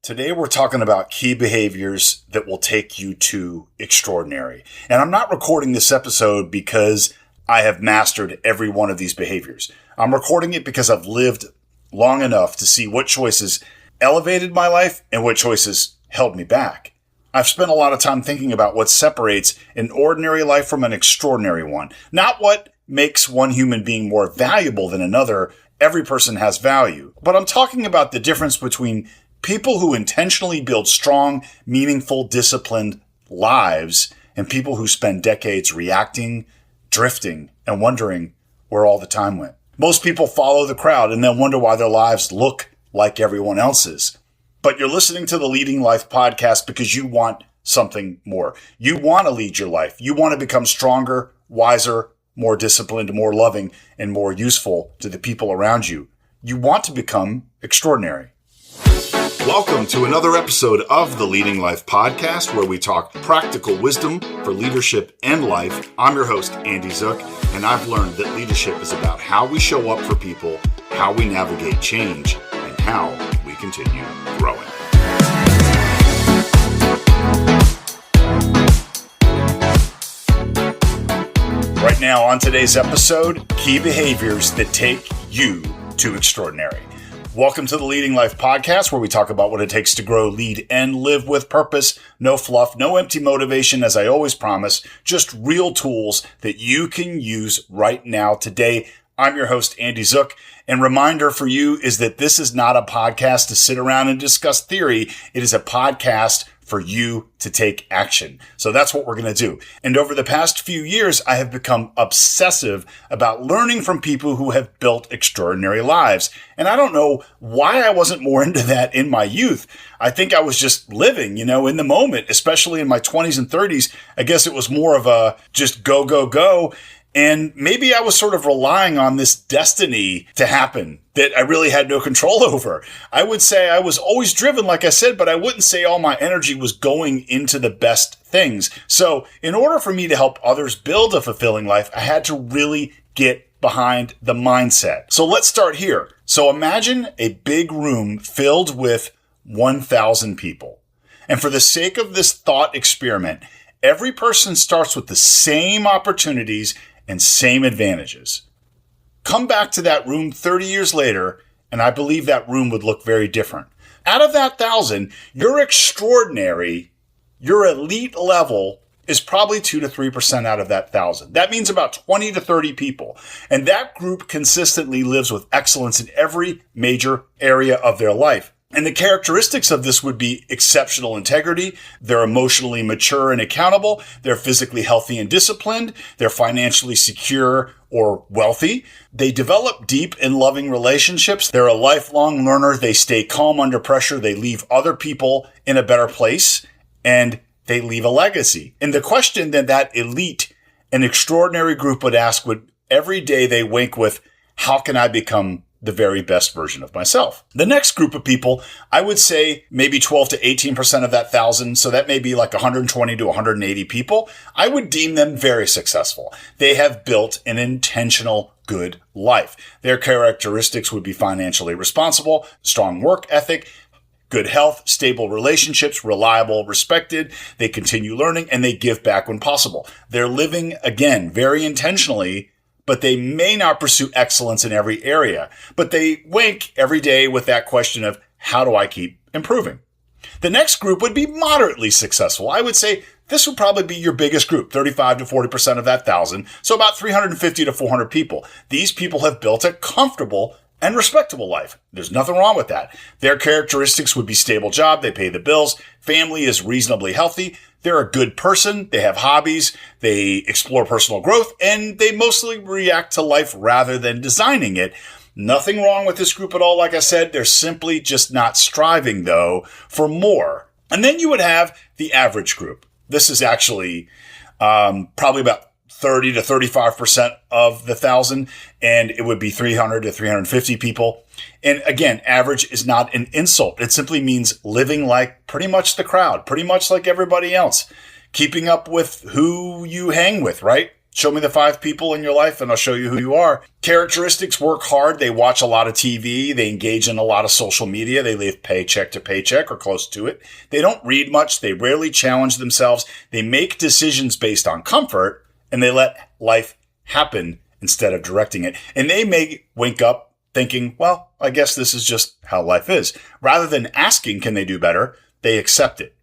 Today we're talking about key behaviors that will take you to extraordinary. And I'm not recording this episode because I have mastered every one of these behaviors. I'm recording it because I've lived long enough to see what choices elevated my life and what choices held me back. I've spent a lot of time thinking about what separates an ordinary life from an extraordinary one. Not what makes one human being more valuable than another. Every person has value. But I'm talking about the difference between people who intentionally build strong, meaningful, disciplined lives and people who spend decades reacting, drifting, and wondering where all the time went. Most people follow the crowd and then wonder why their lives look like everyone else's. But you're listening to the Leading Life podcast because you want something more. You want to lead your life. You want to become stronger, wiser, more disciplined, more loving, and more useful to the people around you. You want to become extraordinary. Welcome to another episode of the Leading Life podcast, where we talk practical wisdom for leadership and life. I'm your host, Andy Zook, and I've learned that leadership is about how we show up for people, how we navigate change, and how we continue growing. Right now on today's episode, key behaviors that take you to extraordinary. Welcome to the Leading Life podcast, where we talk about what it takes to grow, lead, and live with purpose. No fluff, no empty motivation, as I always promise, just real tools that you can use right now today. I'm your host, Andy Zook, and reminder for you is that this is not a podcast to sit around and discuss theory. It is a podcast for you to take action. So that's what we're going to do. And over the past few years, I have become obsessive about learning from people who have built extraordinary lives. And I don't know why I wasn't more into that in my youth. I think I was just living, in the moment, especially in my 20s and 30s. I guess it was more of a just go, go, go. And maybe I was sort of relying on this destiny to happen that I really had no control over. I would say I was always driven, like I said, but I wouldn't say all my energy was going into the best things. So in order for me to help others build a fulfilling life, I had to really get behind the mindset. So let's start here. So imagine a big room filled with 1,000 people. And for the sake of this thought experiment, every person starts with the same opportunities and same advantages. Come back to that room 30 years later, and I believe that room would look very different. Out of that 1,000, your extraordinary, your elite level is probably 2 to 3% out of that 1,000. That means about 20 to 30 people. And that group consistently lives with excellence in every major area of their life. And the characteristics of this would be exceptional integrity. They're emotionally mature and accountable. They're physically healthy and disciplined. They're financially secure or wealthy. They develop deep and loving relationships. They're a lifelong learner. They stay calm under pressure. They leave other people in a better place, and they leave a legacy. And the question that elite and extraordinary group would ask would every day they wake with, how can I become the very best version of myself? The next group of people, I would say maybe 12 to 18% of that 1,000. So that may be like 120 to 180 people. I would deem them very successful. They have built an intentional good life. Their characteristics would be financially responsible, strong work ethic, good health, stable relationships, reliable, respected. They continue learning and they give back when possible. They're living, again, very intentionally, but they may not pursue excellence in every area. But they wake every day with that question of, how do I keep improving? The next group would be moderately successful. I would say this would probably be your biggest group, 35 to 40% of that 1,000. So about 350 to 400 people. These people have built a comfortable and respectable life. There's nothing wrong with that. Their characteristics would be stable job. They pay the bills. Family is reasonably healthy. They're a good person. They have hobbies. They explore personal growth, and they mostly react to life rather than designing it. Nothing wrong with this group at all. Like I said, they're simply just not striving, though, for more. And then you would have the average group. This is actually probably about 30 to 35% of the 1,000, and it would be 300 to 350 people. And again, average is not an insult. It simply means living like pretty much the crowd, pretty much like everybody else, keeping up with who you hang with, right? Show me the 5 people in your life and I'll show you who you are. Characteristics: work hard. They watch a lot of TV. They engage in a lot of social media. They live paycheck to paycheck or close to it. They don't read much. They rarely challenge themselves. They make decisions based on comfort, and they let life happen instead of directing it. And they may wake up thinking, well, I guess this is just how life is. Rather than asking, can they do better? They accept it.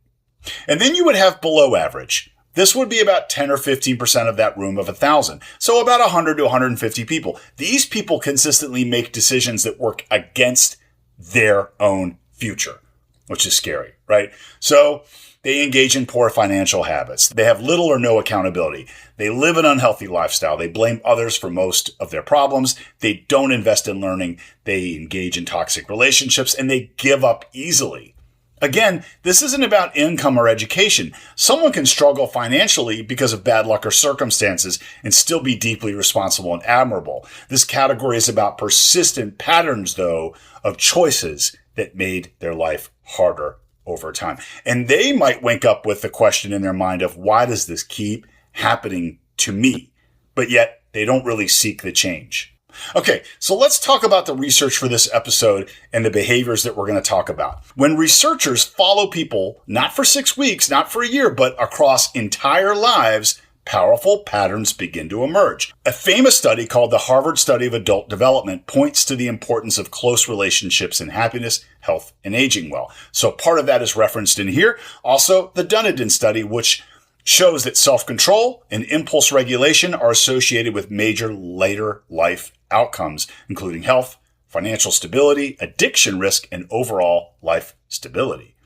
And then you would have below average. This would be about 10 or 15% of that room of 1,000. So about 100 to 150 people. These people consistently make decisions that work against their own future, which is scary, right? So they engage in poor financial habits. They have little or no accountability. They live an unhealthy lifestyle. They blame others for most of their problems. They don't invest in learning. They engage in toxic relationships, and they give up easily. Again, this isn't about income or education. Someone can struggle financially because of bad luck or circumstances and still be deeply responsible and admirable. This category is about persistent patterns, though, of choices that made their life harder over time. And they might wake up with the question in their mind of, why does this keep happening to me? But yet they don't really seek the change. Okay, so let's talk about the research for this episode and the behaviors that we're going to talk about. When researchers follow people, not for 6 weeks, not for a year, but across entire lives, powerful patterns begin to emerge. A famous study called the Harvard Study of Adult Development points to the importance of close relationships in happiness, health, and aging well. So part of that is referenced in here. Also, the Dunedin study, which shows that self-control and impulse regulation are associated with major later life outcomes, including health, financial stability, addiction risk, and overall life stability.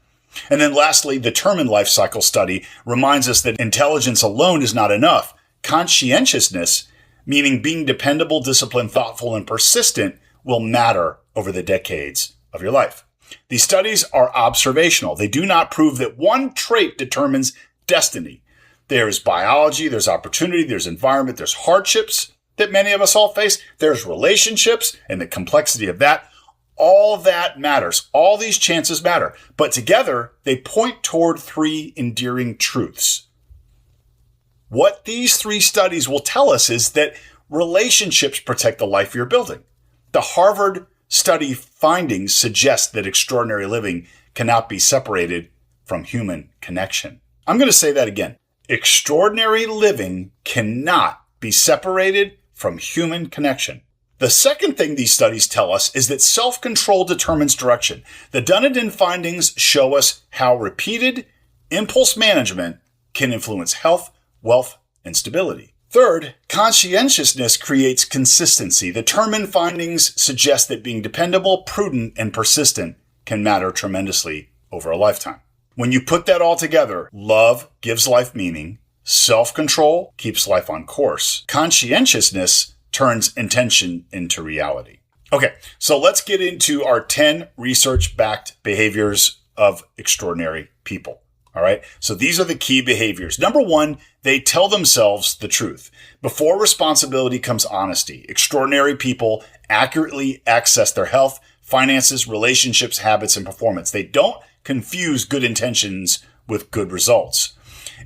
And then lastly, the Terman Life Cycle study reminds us that intelligence alone is not enough. Conscientiousness, meaning being dependable, disciplined, thoughtful, and persistent, will matter over the decades of your life. These studies are observational. They do not prove that one trait determines destiny. There is biology, there's opportunity, there's environment, there's hardships that many of us all face, there's relationships and the complexity of that. All that matters. All these chances matter. But together, they point toward 3 endearing truths. What these 3 studies will tell us is that relationships protect the life you're building. The Harvard study findings suggest that extraordinary living cannot be separated from human connection. I'm going to say that again. Extraordinary living cannot be separated from human connection. The second thing these studies tell us is that self-control determines direction. The Dunedin findings show us how repeated impulse management can influence health, wealth, and stability. Third, conscientiousness creates consistency. The Terman findings suggest that being dependable, prudent, and persistent can matter tremendously over a lifetime. When you put that all together, love gives life meaning, self-control keeps life on course, conscientiousness turns intention into reality. Okay, so let's get into our 10 research-backed behaviors of extraordinary people. All right, so these are the key behaviors. Number 1, they tell themselves the truth. Before responsibility comes honesty. Extraordinary people accurately access their health, finances, relationships, habits, and performance. They don't confuse good intentions with good results.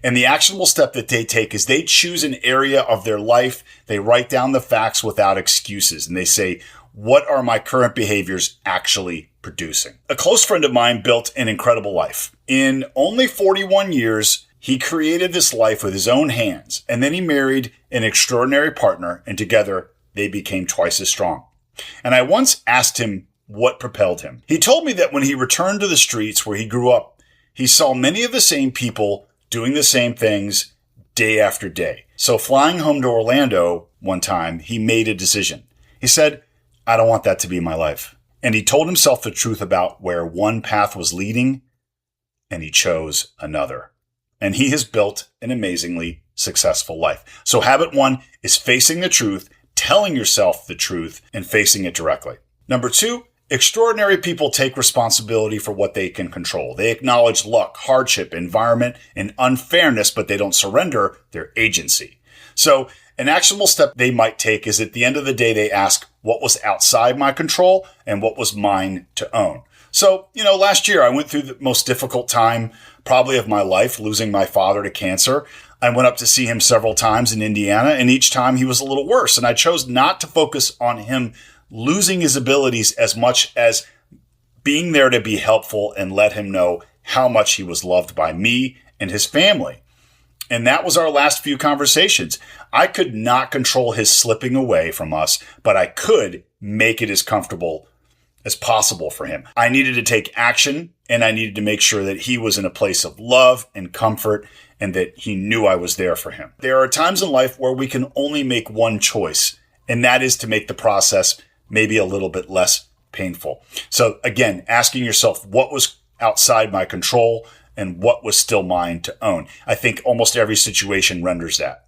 And the actionable step that they take is they choose an area of their life. They write down the facts without excuses. And they say, what are my current behaviors actually producing? A close friend of mine built an incredible life. In only 41 years, he created this life with his own hands. And then he married an extraordinary partner. And together, they became twice as strong. And I once asked him what propelled him. He told me that when he returned to the streets where he grew up, he saw many of the same people doing the same things day after day. So flying home to Orlando one time, he made a decision. He said, I don't want that to be my life. And he told himself the truth about where one path was leading, and he chose another. And he has built an amazingly successful life. So habit 1 is facing the truth, telling yourself the truth, and facing it directly. Number 2, extraordinary people take responsibility for what they can control. They acknowledge luck, hardship, environment, and unfairness, but they don't surrender their agency. So an actionable step they might take is at the end of the day, they ask, what was outside my control and what was mine to own? So, last year I went through the most difficult time probably of my life, losing my father to cancer. I went up to see him several times in Indiana, and each time he was a little worse. And I chose not to focus on him losing his abilities as much as being there to be helpful and let him know how much he was loved by me and his family. And that was our last few conversations. I could not control his slipping away from us, but I could make it as comfortable as possible for him. I needed to take action, and I needed to make sure that he was in a place of love and comfort and that he knew I was there for him. There are times in life where we can only make one choice, and that is to make the process maybe a little bit less painful. So again, asking yourself what was outside my control and what was still mine to own. I think almost every situation renders that.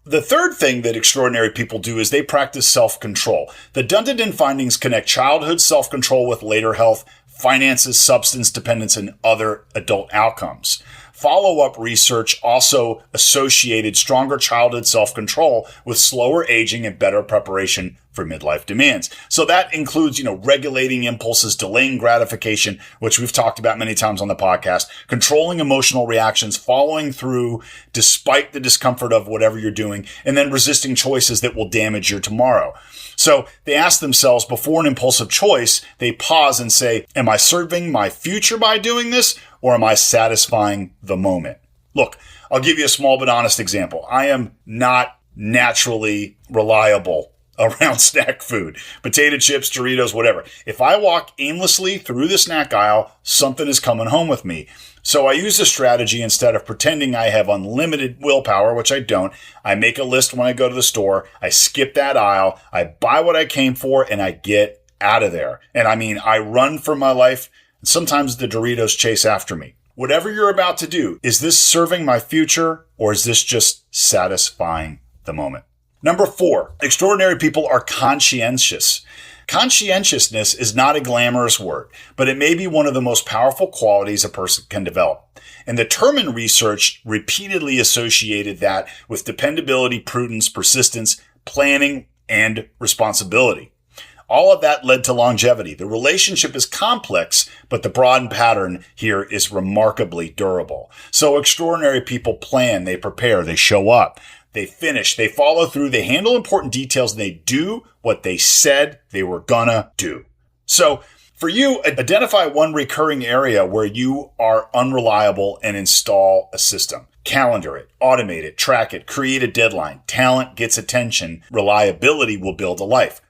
The third thing that extraordinary people do is they practice self-control. The Dunedin findings connect childhood self-control with later health, finances, substance dependence, and other adult outcomes. Follow-up research also associated stronger childhood self-control with slower aging and better preparation for midlife demands. So that includes, regulating impulses, delaying gratification, which we've talked about many times on the podcast, controlling emotional reactions, following through despite the discomfort of whatever you're doing, and then resisting choices that will damage your tomorrow. So they ask themselves before an impulsive choice, they pause and say, am I serving my future by doing this, or am I satisfying the moment? Look, I'll give you a small but honest example. I am not naturally reliable around snack food, potato chips, Doritos, whatever. If I walk aimlessly through the snack aisle, something is coming home with me. So I use a strategy. Instead of pretending I have unlimited willpower, which I don't, I make a list when I go to the store. I skip that aisle. I buy what I came for and I get out of there. And I run for my life. And sometimes the Doritos chase after me. Whatever you're about to do, is this serving my future or is this just satisfying the moment? Number 4, extraordinary people are conscientious. Conscientiousness is not a glamorous word, but it may be one of the most powerful qualities a person can develop. And the Terman research repeatedly associated that with dependability, prudence, persistence, planning, and responsibility. All of that led to longevity. The relationship is complex, but the broad pattern here is remarkably durable. So extraordinary people plan, they prepare, they show up. They finish, they follow through, they handle important details, and they do what they said they were gonna do. So for you, identify one recurring area where you are unreliable and install a system. Calendar it, automate it, track it, create a deadline. Talent gets attention. Reliability will build a life.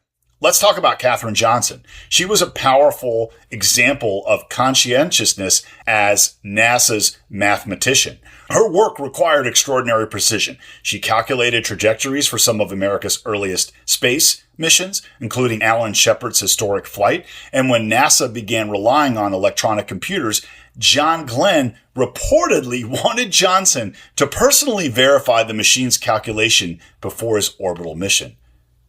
Let's talk about Katherine Johnson. She was a powerful example of conscientiousness as NASA's mathematician. Her work required extraordinary precision. She calculated trajectories for some of America's earliest space missions, including Alan Shepard's historic flight. And when NASA began relying on electronic computers, John Glenn reportedly wanted Johnson to personally verify the machine's calculation before his orbital mission.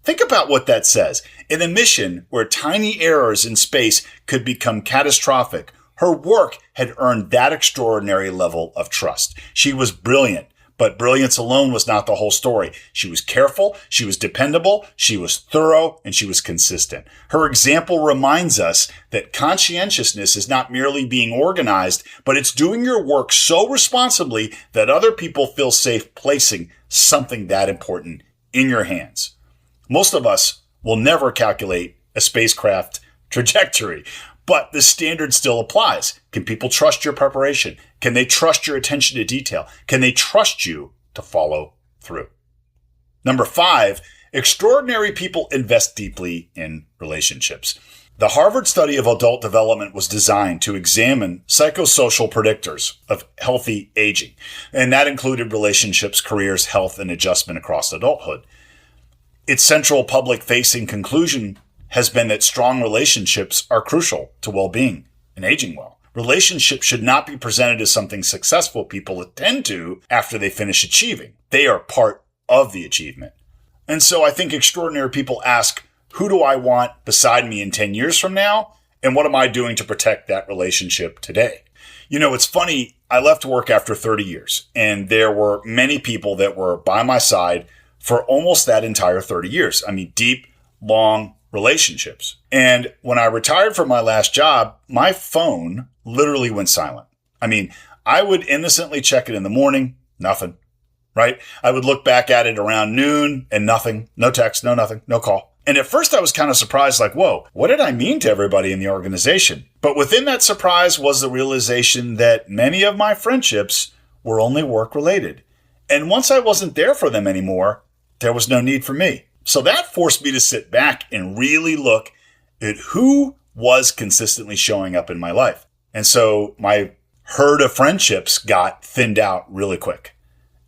Think about what that says. In a mission where tiny errors in space could become catastrophic, her work had earned that extraordinary level of trust. She was brilliant, but brilliance alone was not the whole story. She was careful, she was dependable, she was thorough, and she was consistent. Her example reminds us that conscientiousness is not merely being organized, but it's doing your work so responsibly that other people feel safe placing something that important in your hands. Most of us will never calculate a spacecraft trajectory, but the standard still applies. Can people trust your preparation? Can they trust your attention to detail? Can they trust you to follow through? Number 5, extraordinary people invest deeply in relationships. The Harvard study of adult development was designed to examine psychosocial predictors of healthy aging, and that included relationships, careers, health, and adjustment across adulthood. Its central public-facing conclusion has been that strong relationships are crucial to well-being and aging well. Relationships should not be presented as something successful people attend to after they finish achieving. They are part of the achievement. And so I think extraordinary people ask, who do I want beside me in 10 years from now? And what am I doing to protect that relationship today? It's funny. I left work after 30 years, and there were many people that were by my side for almost that entire 30 years. Deep, long relationships. And when I retired from my last job, my phone literally went silent. I would innocently check it in the morning, nothing. right? I would look back at it around noon and nothing, no text, no nothing, no call. And at first I was kind of surprised, like, whoa, what did I mean to everybody in the organization? But within that surprise was the realization that many of my friendships were only work related. And once I wasn't there for them anymore, there was no need for me. So that forced me to sit back and really look at who was consistently showing up in my life. And so my herd of friendships got thinned out really quick.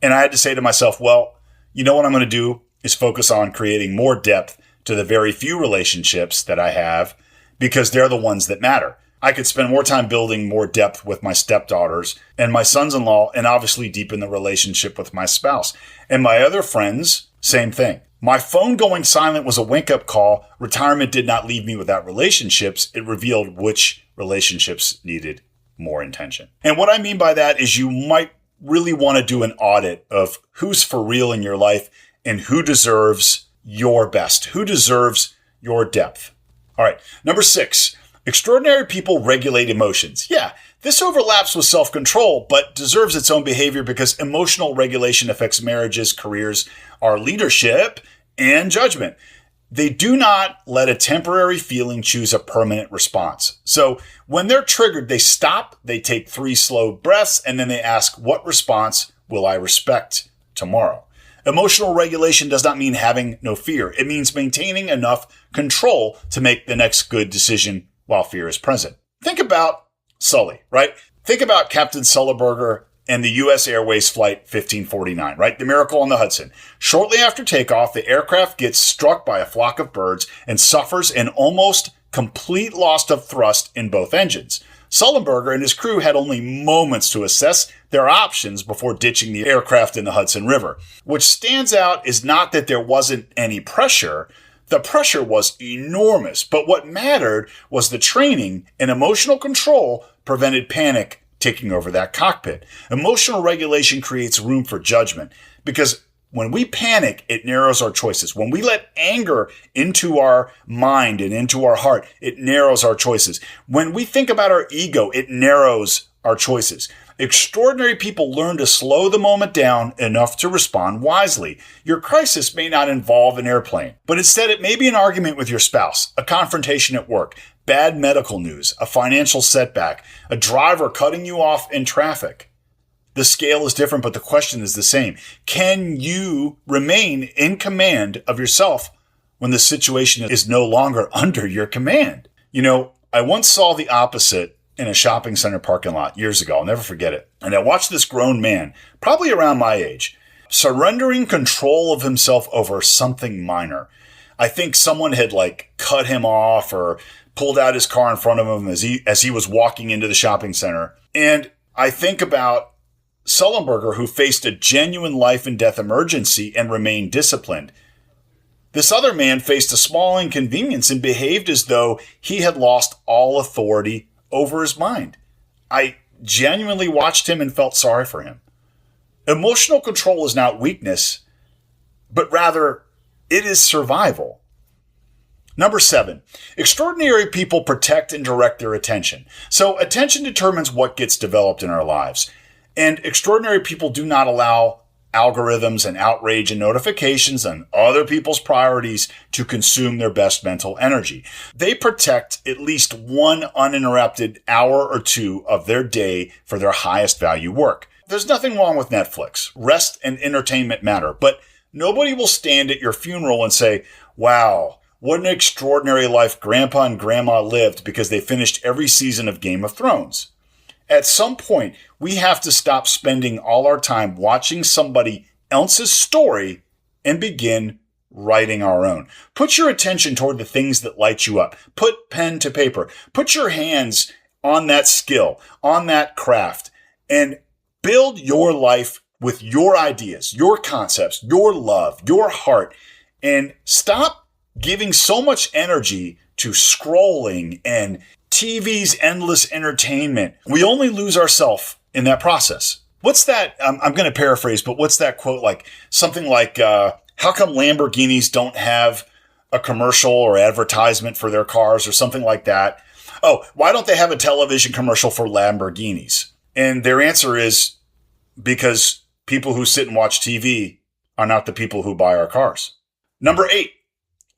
And I had to say to myself, well, you know what I'm going to do is focus on creating more depth to the very few relationships that I have, because they're the ones that matter. I could spend more time building more depth with my stepdaughters and my sons-in-law, and obviously deepen the relationship with my spouse. And my other friends, same thing. My phone going silent was a wake-up call. Retirement did not leave me without relationships. It revealed which relationships needed more intention. And what I mean by that is you might really want to do an audit of who's for real in your life and who deserves your best, who deserves your depth. All right, number 6, extraordinary people regulate emotions. Yeah, this overlaps with self-control, but deserves its own behavior because emotional regulation affects marriages, careers, our leadership, and judgment. They do not let a temporary feeling choose a permanent response. So when they're triggered, they stop, they take 3 slow breaths, and then they ask, what response will I respect tomorrow? Emotional regulation does not mean having no fear. It means maintaining enough control to make the next good decision while fear is present. Think about Sully, right? Think about Captain Sullenberger and the U.S. Airways Flight 1549, right? The Miracle on the Hudson. Shortly after takeoff, the aircraft gets struck by a flock of birds and suffers an almost complete loss of thrust in both engines. Sullenberger and his crew had only moments to assess their options before ditching the aircraft in the Hudson River. What stands out is not that there wasn't any pressure. The pressure was enormous, but what mattered was the training and emotional control prevented panic taking over that cockpit. Emotional regulation creates room for judgment because when we panic, it narrows our choices. When we let anger into our mind and into our heart, it narrows our choices. When we think about our ego, it narrows our choices. Extraordinary people learn to slow the moment down enough to respond wisely. Your crisis may not involve an airplane, but instead it may be an argument with your spouse, a confrontation at work, bad medical news, a financial setback, a driver cutting you off in traffic. The scale is different, but the question is the same. Can you remain in command of yourself when the situation is no longer under your command? You know, I once saw the opposite in a shopping center parking lot years ago. I'll never forget it. And I watched this grown man, probably around my age, surrendering control of himself over something minor. I think someone had cut him off or pulled out his car in front of him as he was walking into the shopping center. And I think about Sullenberger, who faced a genuine life and death emergency and remained disciplined. This other man faced a small inconvenience and behaved as though he had lost all authority over his mind. I genuinely watched him and felt sorry for him. Emotional control is not weakness, but rather it is survival. Number 7, extraordinary people protect and direct their attention. So attention determines what gets developed in our lives. And extraordinary people do not allow algorithms and outrage and notifications and other people's priorities to consume their best mental energy. They protect at least one uninterrupted hour or 2 of their day for their highest value work. There's nothing wrong with Netflix. Rest and entertainment matter, but nobody will stand at your funeral and say, wow, what an extraordinary life Grandpa and Grandma lived because they finished every season of Game of Thrones. At some point, we have to stop spending all our time watching somebody else's story and begin writing our own. Put your attention toward the things that light you up. Put pen to paper. Put your hands on that skill, on that craft, and build your life with your ideas, your concepts, your love, your heart, and stop giving so much energy to scrolling and TV's endless entertainment. We only lose ourselves in that process. What's that? I'm going to paraphrase, but what's that quote like? Something like, how come Lamborghinis don't have a commercial or advertisement for their cars or something like that? Oh, why don't they have a television commercial for Lamborghinis? And their answer is because People who sit and watch TV are not the people who buy our cars. Number 8,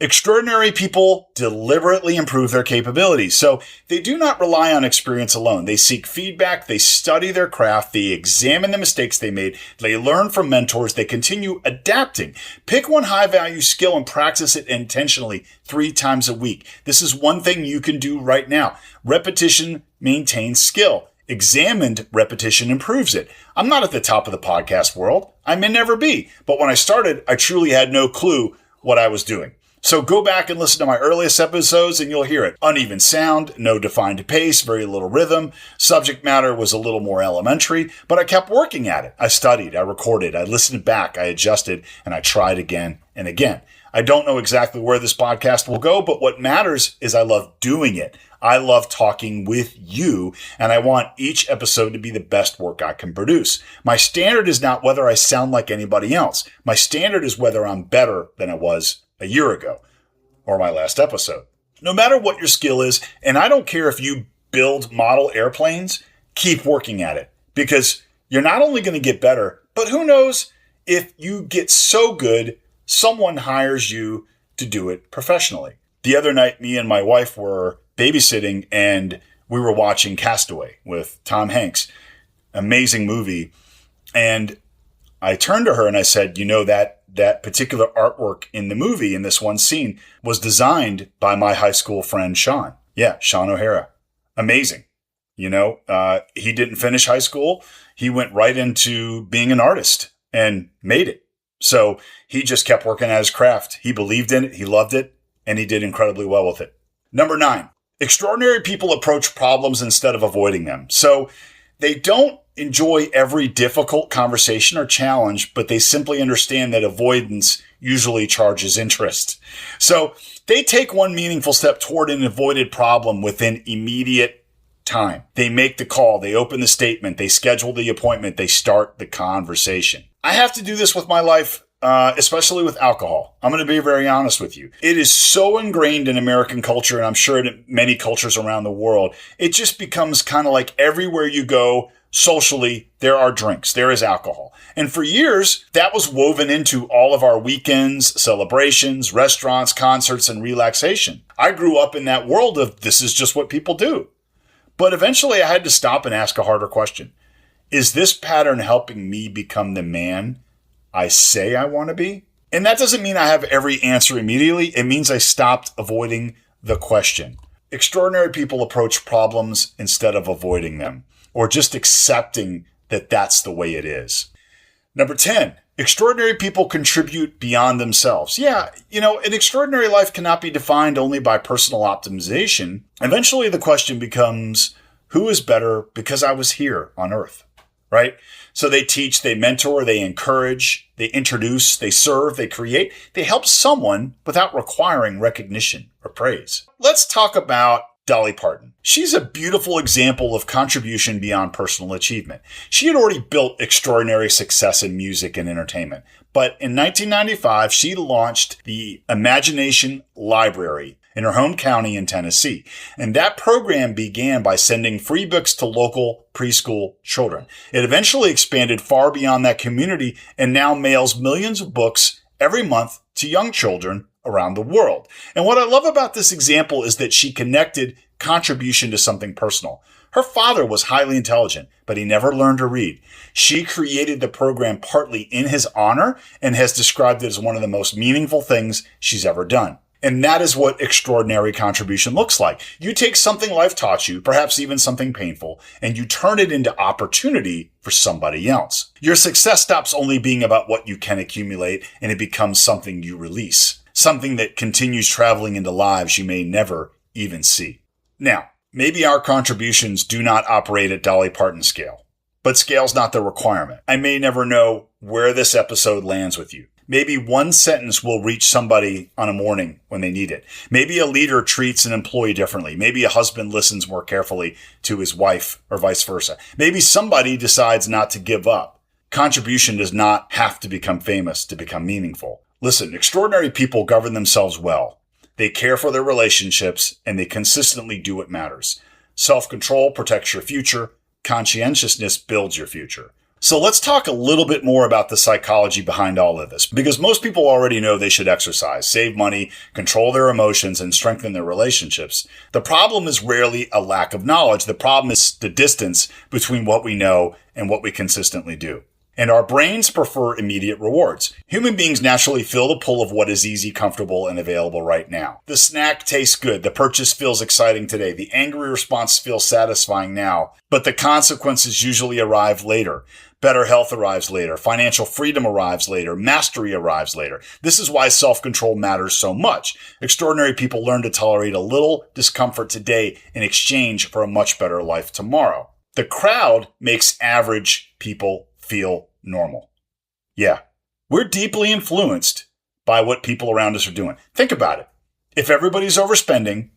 extraordinary people deliberately improve their capabilities. So they do not rely on experience alone. They seek feedback. They study their craft. They examine the mistakes they made. They learn from mentors. They continue adapting. Pick one high-value skill and practice it intentionally 3 times a week. This is one thing you can do right now. Repetition maintains skill. Examined repetition improves it. I'm not at the top of the podcast world. I may never be. But when I started, I truly had no clue what I was doing. So go back and listen to my earliest episodes and you'll hear it. Uneven sound, no defined pace, very little rhythm. Subject matter was a little more elementary, but I kept working at it. I studied, I recorded, I listened back, I adjusted, and I tried again and again. I don't know exactly where this podcast will go, but what matters is I love doing it. I love talking with you, and I want each episode to be the best work I can produce. My standard is not whether I sound like anybody else. My standard is whether I'm better than I was a year ago or my last episode. No matter what your skill is, and I don't care if you build model airplanes, keep working at it because you're not only going to get better, but who knows if you get so good, someone hires you to do it professionally. The other night, me and my wife were babysitting and we were watching Castaway with Tom Hanks. Amazing movie. And I turned to her and I said, you know, that particular artwork in the movie, in this one scene, was designed by my high school friend, Sean. Yeah, Sean O'Hara. Amazing. You know, he didn't finish high school. He went right into being an artist and made it. So he just kept working at his craft. He believed in it. He loved it. And he did incredibly well with it. Number 9, extraordinary people approach problems instead of avoiding them. So they don't enjoy every difficult conversation or challenge, but they simply understand that avoidance usually charges interest. So they take one meaningful step toward an avoided problem within immediate time. They make the call, they open the statement, they schedule the appointment, they start the conversation. I have to do this with my life, especially with alcohol. I'm going to be very honest with you. It is so ingrained in American culture, and I'm sure in many cultures around the world, it just becomes kind of like everywhere you go, socially, there are drinks, there is alcohol. And for years, that was woven into all of our weekends, celebrations, restaurants, concerts, and relaxation. I grew up in that world of this is just what people do. But eventually I had to stop and ask a harder question. Is this pattern helping me become the man I say I want to be? And that doesn't mean I have every answer immediately. It means I stopped avoiding the question. Extraordinary people approach problems instead of avoiding them, or just accepting that that's the way it is. Number 10, extraordinary people contribute beyond themselves. Yeah, you know, an extraordinary life cannot be defined only by personal optimization. Eventually the question becomes, who is better because I was here on earth, right? So they teach, they mentor, they encourage, they introduce, they serve, they create, they help someone without requiring recognition or praise. Let's talk about Dolly Parton. She's a beautiful example of contribution beyond personal achievement. She had already built extraordinary success in music and entertainment. But in 1995, she launched the Imagination Library in her home county in Tennessee. And that program began by sending free books to local preschool children. It eventually expanded far beyond that community and now mails millions of books every month to young children around the world. And what I love about this example is that she connected contribution to something personal. Her father was highly intelligent, but he never learned to read. She created the program partly in his honor and has described it as one of the most meaningful things she's ever done. And that is what extraordinary contribution looks like. You take something life taught you, perhaps even something painful, and you turn it into opportunity for somebody else. Your success stops only being about what you can accumulate, and it becomes something you release. Something that continues traveling into lives you may never even see. Now, maybe our contributions do not operate at Dolly Parton scale, but scale's not the requirement. I may never know where this episode lands with you. Maybe one sentence will reach somebody on a morning when they need it. Maybe a leader treats an employee differently. Maybe a husband listens more carefully to his wife or vice versa. Maybe somebody decides not to give up. Contribution does not have to become famous to become meaningful. Listen, extraordinary people govern themselves well. They care for their relationships and they consistently do what matters. Self-control protects your future. Conscientiousness builds your future. So let's talk a little bit more about the psychology behind all of this, because most people already know they should exercise, save money, control their emotions, and strengthen their relationships. The problem is rarely a lack of knowledge. The problem is the distance between what we know and what we consistently do. And our brains prefer immediate rewards. Human beings naturally feel the pull of what is easy, comfortable, and available right now. The snack tastes good. The purchase feels exciting today. The angry response feels satisfying now. But the consequences usually arrive later. Better health arrives later. Financial freedom arrives later. Mastery arrives later. This is why self-control matters so much. Extraordinary people learn to tolerate a little discomfort today in exchange for a much better life tomorrow. The crowd makes average people feel normal. Yeah, we're deeply influenced by what people around us are doing. Think about it. If everybody's overspending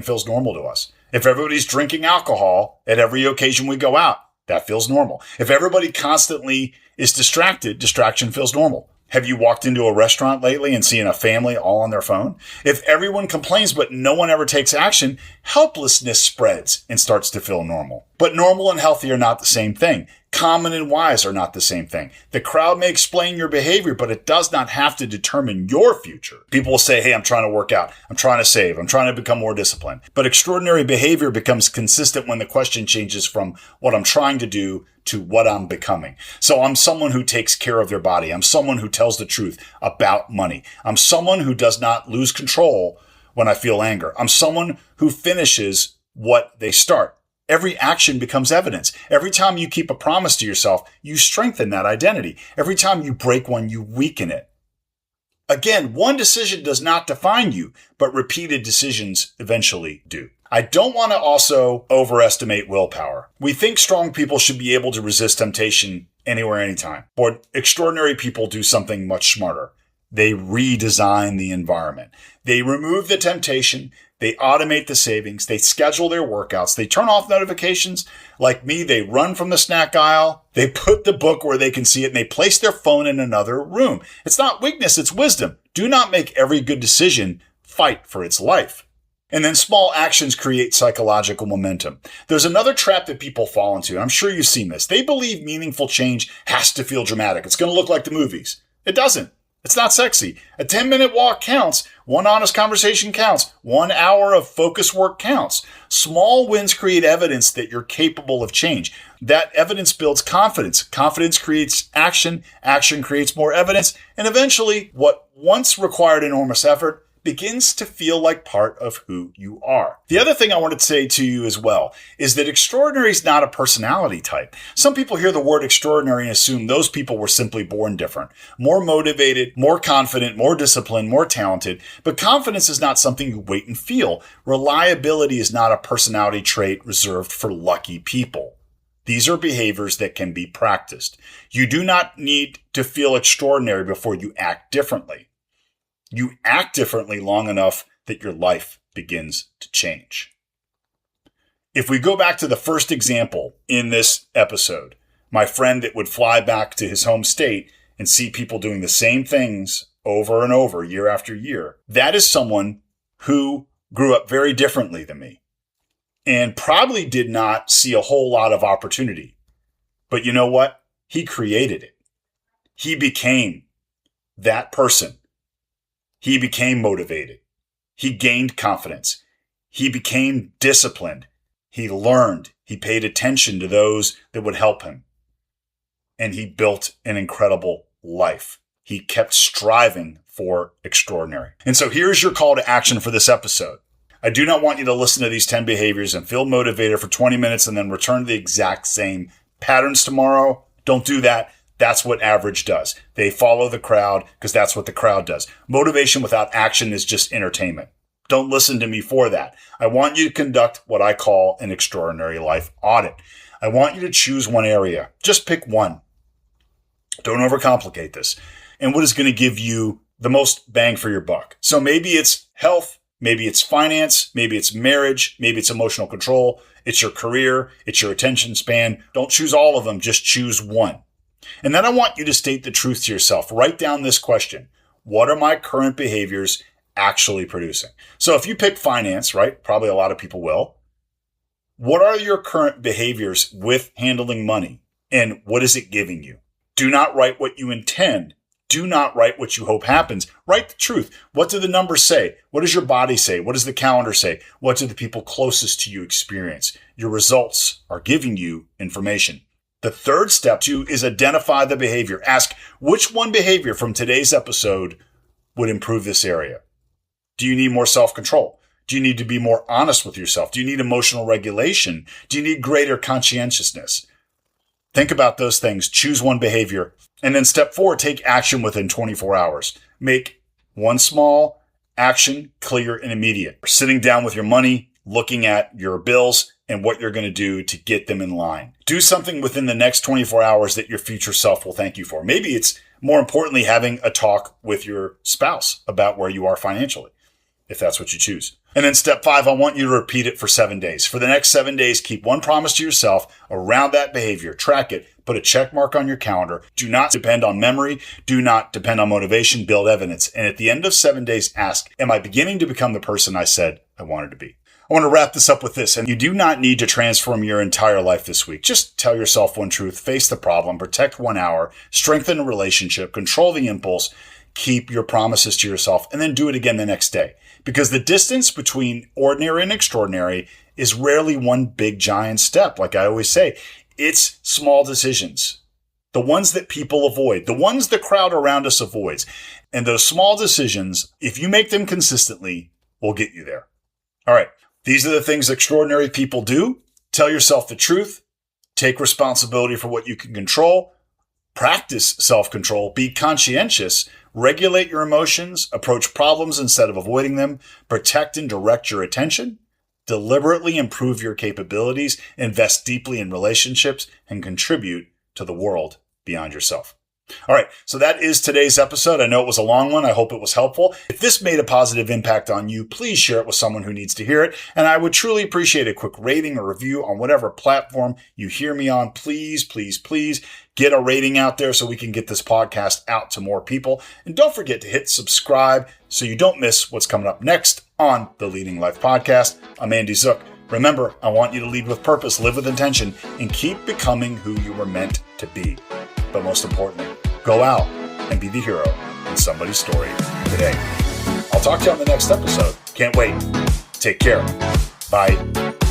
feels normal to us. If everybody's drinking alcohol at every occasion we go out, that feels normal. If everybody constantly is distracted, distraction feels normal. Have you walked into a restaurant lately and seen a family all on their phone? If everyone complains but no one ever takes action, helplessness spreads and starts to feel normal. But normal and healthy are not the same thing. Common and wise are not the same thing. The crowd may explain your behavior, but it does not have to determine your future. People will say, hey, I'm trying to work out. I'm trying to save. I'm trying to become more disciplined. But extraordinary behavior becomes consistent when the question changes from what I'm trying to do to what I'm becoming. So I'm someone who takes care of their body. I'm someone who tells the truth about money. I'm someone who does not lose control when I feel anger. I'm someone who finishes what they start. Every action becomes evidence. Every time you keep a promise to yourself, you strengthen that identity. Every time you break one, you weaken it. Again, one decision does not define you, but repeated decisions eventually do. I don't want to also overestimate willpower. We think strong people should be able to resist temptation anywhere, anytime. But extraordinary people do something much smarter. They redesign the environment. They remove the temptation. They automate the savings. They schedule their workouts. They turn off notifications. Like me, they run from the snack aisle. They put the book where they can see it, and they place their phone in another room. It's not weakness, it's wisdom. Do not make every good decision fight for its life. And then small actions create psychological momentum. There's another trap that people fall into. I'm sure you've seen this. They believe meaningful change has to feel dramatic. It's going to look like the movies. It doesn't. It's not sexy. A 10-minute walk counts. One honest conversation counts. 1 hour of focus work counts. Small wins create evidence that you're capable of change. That evidence builds confidence. Confidence creates action. Action creates more evidence. And eventually, what once required enormous effort begins to feel like part of who you are. The other thing I wanted to say to you as well is that extraordinary is not a personality type. Some people hear the word extraordinary and assume those people were simply born different, more motivated, more confident, more disciplined, more talented. But confidence is not something you wait and feel. Reliability is not a personality trait reserved for lucky people. These are behaviors that can be practiced. You do not need to feel extraordinary before you act differently. You act differently long enough that your life begins to change. If we go back to the first example in this episode, my friend that would fly back to his home state and see people doing the same things over and over year after year, that is someone who grew up very differently than me and probably did not see a whole lot of opportunity. But you know what? He created it. He became that person. He became motivated. He gained confidence. He became disciplined. He learned. He paid attention to those that would help him. And he built an incredible life. He kept striving for extraordinary. And so here's your call to action for this episode. I do not want you to listen to these 10 behaviors and feel motivated for 20 minutes and then return to the exact same patterns tomorrow. Don't do that. That's what average does. They follow the crowd because that's what the crowd does. Motivation without action is just entertainment. Don't listen to me for that. I want you to conduct what I call an extraordinary life audit. I want you to choose one area. Just pick one. Don't overcomplicate this. And what is going to give you the most bang for your buck? So maybe it's health, maybe it's finance, maybe it's marriage, maybe it's emotional control, it's your career, it's your attention span. Don't choose all of them, just choose one. And then I want you to state the truth to yourself. Write down this question. What are my current behaviors actually producing? So if you pick finance, right? Probably a lot of people will. What are your current behaviors with handling money? And what is it giving you? Do not write what you intend. Do not write what you hope happens. Write the truth. What do the numbers say? What does your body say? What does the calendar say? What do the people closest to you experience? Your results are giving you information. The third step too is identify the behavior. Ask which one behavior from today's episode would improve this area. Do you need more self-control? Do you need to be more honest with yourself? Do you need emotional regulation? Do you need greater conscientiousness? Think about those things. Choose one behavior. And then step 4, take action within 24 hours. Make one small action clear and immediate. Sitting down with your money, looking at your bills, and what you're going to do to get them in line. Do something within the next 24 hours that your future self will thank you for. Maybe it's more importantly having a talk with your spouse about where you are financially, if that's what you choose. And then step 5, I want you to repeat it for 7 days. For the next 7 days, keep one promise to yourself around that behavior. Track it. Put a check mark on your calendar. Do not depend on memory. Do not depend on motivation. Build evidence. And at the end of 7 days, ask, am I beginning to become the person I said I wanted to be? I want to wrap this up with this. And you do not need to transform your entire life this week. Just tell yourself one truth, face the problem, protect 1 hour, strengthen a relationship, control the impulse, keep your promises to yourself, and then do it again the next day. Because the distance between ordinary and extraordinary is rarely one big giant step. Like I always say, it's small decisions. The ones that people avoid, the ones the crowd around us avoids. And those small decisions, if you make them consistently, will get you there. All right. These are the things extraordinary people do. Tell yourself the truth. Take responsibility for what you can control. Practice self-control. Be conscientious. Regulate your emotions. Approach problems instead of avoiding them. Protect and direct your attention. Deliberately improve your capabilities. Invest deeply in relationships and contribute to the world beyond yourself. All right. So that is today's episode. I know it was a long one. I hope it was helpful. If this made a positive impact on you, please share it with someone who needs to hear it. And I would truly appreciate a quick rating or review on whatever platform you hear me on. Please, please, please get a rating out there so we can get this podcast out to more people. And don't forget to hit subscribe so you don't miss what's coming up next on the Leading Life Podcast. I'm Andy Zook. Remember, I want you to lead with purpose, live with intention, and keep becoming who you were meant to be. But most importantly, go out and be the hero in somebody's story today. I'll talk to you on the next episode. Can't wait. Take care. Bye.